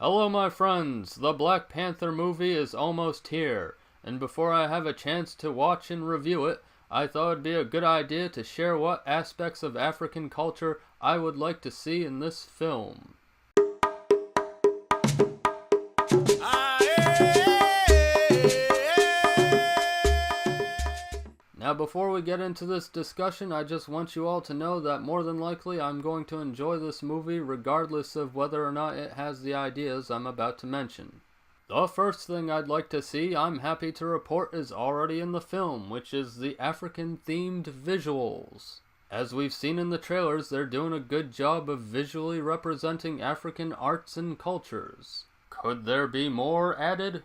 Hello my friends, the Black Panther movie is almost here, and before I have a chance to watch and review it, I thought it'd be a good idea to share what aspects of African culture I would like to see in this film. Now before we get into this discussion, I just want you all to know that more than likely I'm going to enjoy this movie regardless of whether or not it has the ideas I'm about to mention. The first thing I'd like to see, I'm happy to report, is already in the film, which is the African-themed visuals. As we've seen in the trailers, they're doing a good job of visually representing African arts and cultures. Could there be more added?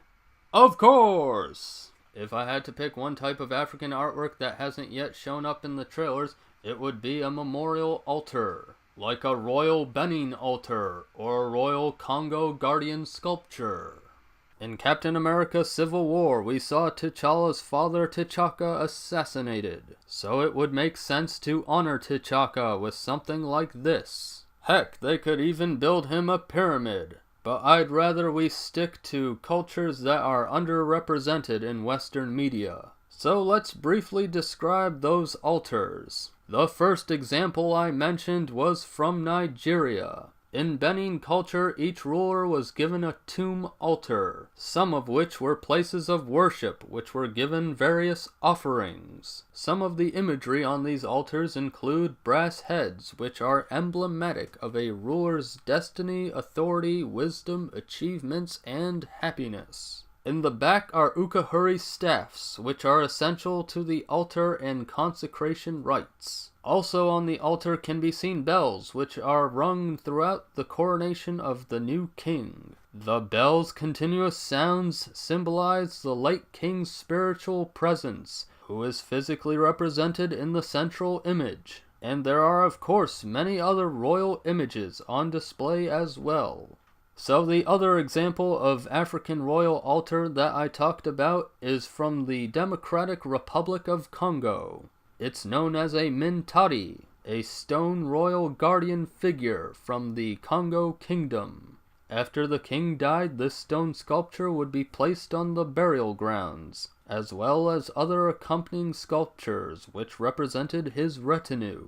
Of course! If I had to pick one type of African artwork that hasn't yet shown up in the trailers, it would be a memorial altar, like a royal Benin altar or a royal Congo guardian sculpture. In Captain America Civil War, we saw T'Challa's father T'Chaka assassinated, so it would make sense to honor T'Chaka with something like this. Heck, they could even build him a pyramid. But I'd rather we stick to cultures that are underrepresented in Western media. So let's briefly describe those altars. The first example I mentioned was from Nigeria. In Benin culture, each ruler was given a tomb altar, some of which were places of worship, which were given various offerings. Some of the imagery on these altars include brass heads, which are emblematic of a ruler's destiny, authority, wisdom, achievements, and happiness. In the back are Linguist Staffs, which are essential to the altar and consecration rites. Also on the altar can be seen bells, which are rung throughout the coronation of the new king. The bells' continuous sounds symbolize the late king's spiritual presence, who is physically represented in the central image. And there are of course many other royal images on display as well. So the other example of African royal altar that I talked about is from the Democratic Republic of Congo. It's known as a Mintari, a stone royal guardian figure from the Congo kingdom. After the king died, this stone sculpture would be placed on the burial grounds, as well as other accompanying sculptures which represented his retinue.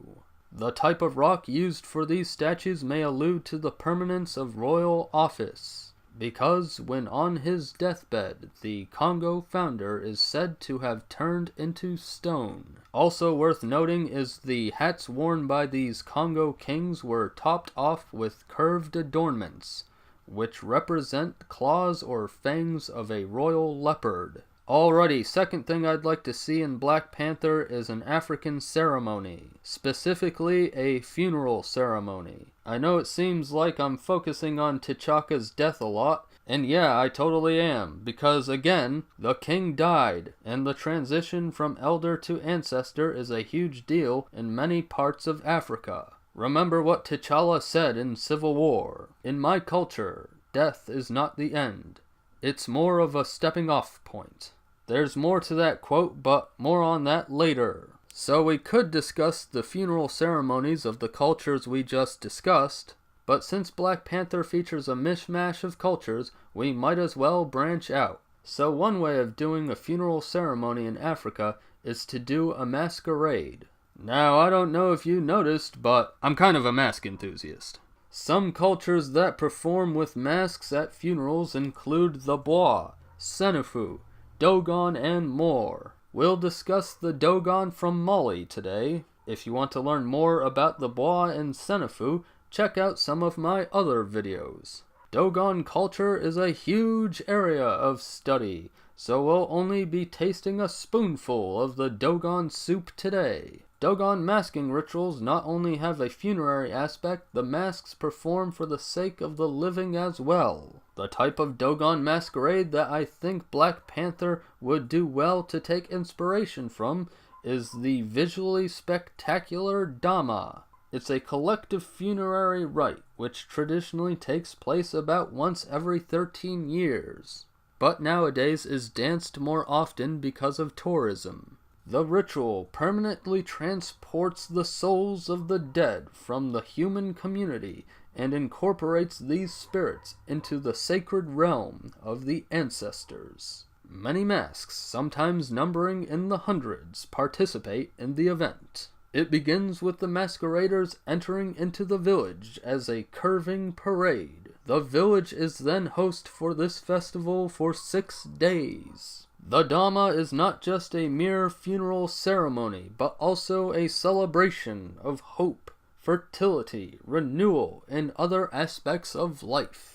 The type of rock used for these statues may allude to the permanence of royal office, because when on his deathbed, the Congo founder is said to have turned into stone. Also worth noting is the hats worn by these Congo kings were topped off with curved adornments, which represent claws or fangs of a royal leopard. Alrighty, second thing I'd like to see in Black Panther is an African ceremony, specifically a funeral ceremony. I know it seems like I'm focusing on T'Chaka's death a lot, and yeah, I totally am, because again, the king died, and the transition from elder to ancestor is a huge deal in many parts of Africa. Remember what T'Challa said in Civil War: "In my culture, death is not the end. It's more of a stepping off point." There's more to that quote, but more on that later. So we could discuss the funeral ceremonies of the cultures we just discussed, but since Black Panther features a mishmash of cultures, we might as well branch out. So one way of doing a funeral ceremony in Africa is to do a masquerade. Now, I don't know if you noticed, but I'm kind of a mask enthusiast. Some cultures that perform with masks at funerals include the Bois, Senefu, Dogon, and more. We'll discuss the Dogon from Mali today. If you want to learn more about the Bois and Senefu, check out some of my other videos. Dogon culture is a huge area of study, so we'll only be tasting a spoonful of the Dogon soup today. Dogon masking rituals not only have a funerary aspect, the masks perform for the sake of the living as well. The type of Dogon masquerade that I think Black Panther would do well to take inspiration from is the visually spectacular Dama. It's a collective funerary rite which traditionally takes place about once every 13 years, but nowadays is danced more often because of tourism. The ritual permanently transports the souls of the dead from the human community and incorporates these spirits into the sacred realm of the ancestors. Many masks, sometimes numbering in the hundreds, participate in the event. It begins with the masqueraders entering into the village as a curving parade. The village is then host for this festival for 6 days. The Dama is not just a mere funeral ceremony, but also a celebration of hope, fertility, renewal, and other aspects of life.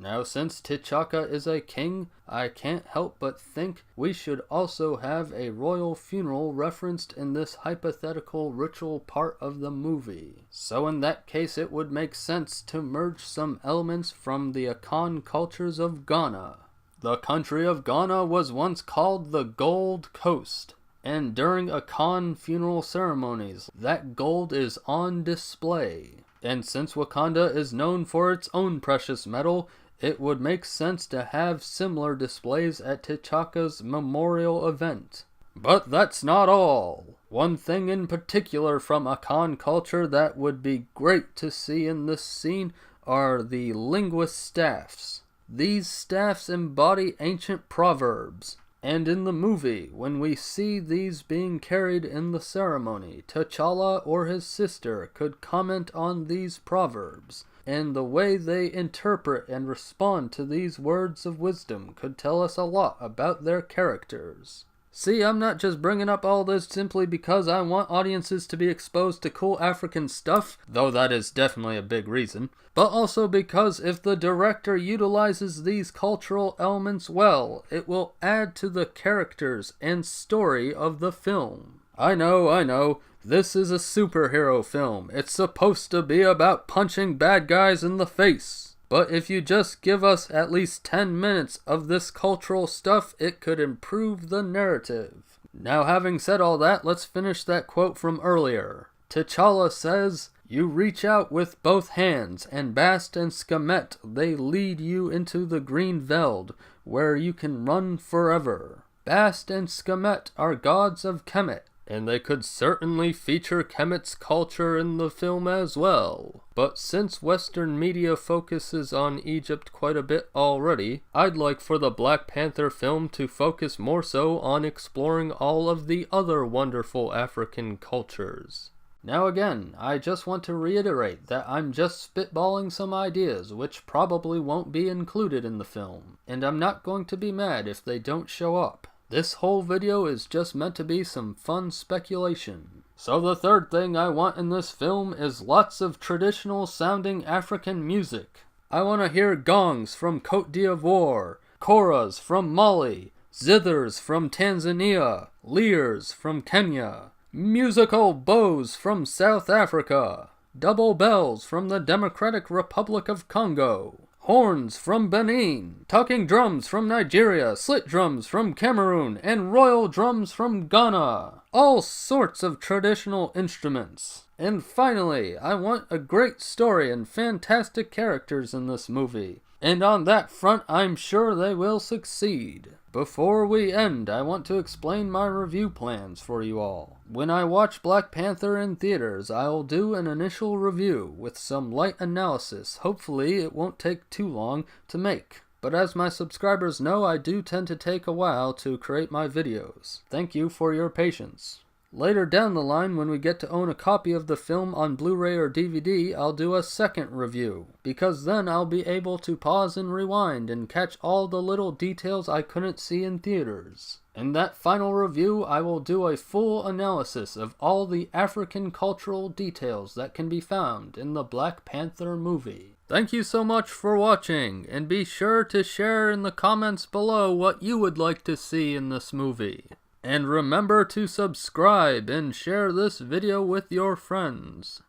Now, since T'Chaka is a king, I can't help but think we should also have a royal funeral referenced in this hypothetical ritual part of the movie. So in that case, it would make sense to merge some elements from the Akan cultures of Ghana. The country of Ghana was once called the Gold Coast, and during Akan funeral ceremonies, that gold is on display. And since Wakanda is known for its own precious metal, it would make sense to have similar displays at T'Chaka's memorial event. But that's not all. One thing in particular from Akan culture that would be great to see in this scene are the Linguist Staffs. These staffs embody ancient proverbs, and in the movie, when we see these being carried in the ceremony, T'Challa or his sister could comment on these proverbs, and the way they interpret and respond to these words of wisdom could tell us a lot about their characters. See, I'm not just bringing up all this simply because I want audiences to be exposed to cool African stuff, though that is definitely a big reason, but also because if the director utilizes these cultural elements well, it will add to the characters and story of the film. I know, this is a superhero film. It's supposed to be about punching bad guys in the face. But if you just give us at least 10 minutes of this cultural stuff, it could improve the narrative. Now, having said all that, let's finish that quote from earlier. T'Challa says, "You reach out with both hands, and Bast and Skemet, they lead you into the green veld, where you can run forever." Bast and Skemet are gods of Kemet, and they could certainly feature Kemet's culture in the film as well. But since Western media focuses on Egypt quite a bit already, I'd like for the Black Panther film to focus more so on exploring all of the other wonderful African cultures. Now again, I just want to reiterate that I'm just spitballing some ideas which probably won't be included in the film, and I'm not going to be mad if they don't show up. This whole video is just meant to be some fun speculation. So the third thing I want in this film is lots of traditional sounding African music. I want to hear gongs from Côte d'Ivoire, koras from Mali, zithers from Tanzania, lyres from Kenya, musical bows from South Africa, double bells from the Democratic Republic of Congo, horns from Benin, talking drums from Nigeria, slit drums from Cameroon, and royal drums from Ghana. All sorts of traditional instruments. And finally, I want a great story and fantastic characters in this movie. And on that front, I'm sure they will succeed. Before we end, I want to explain my review plans for you all. When I watch Black Panther in theaters, I'll do an initial review with some light analysis. Hopefully, it won't take too long to make. But as my subscribers know, I do tend to take a while to create my videos. Thank you for your patience. Later down the line, when we get to own a copy of the film on Blu-ray or DVD, I'll do a second review, because then I'll be able to pause and rewind and catch all the little details I couldn't see in theaters. In that final review, I will do a full analysis of all the African cultural details that can be found in the Black Panther movie. Thank you so much for watching, and be sure to share in the comments below what you would like to see in this movie. And remember to subscribe and share this video with your friends.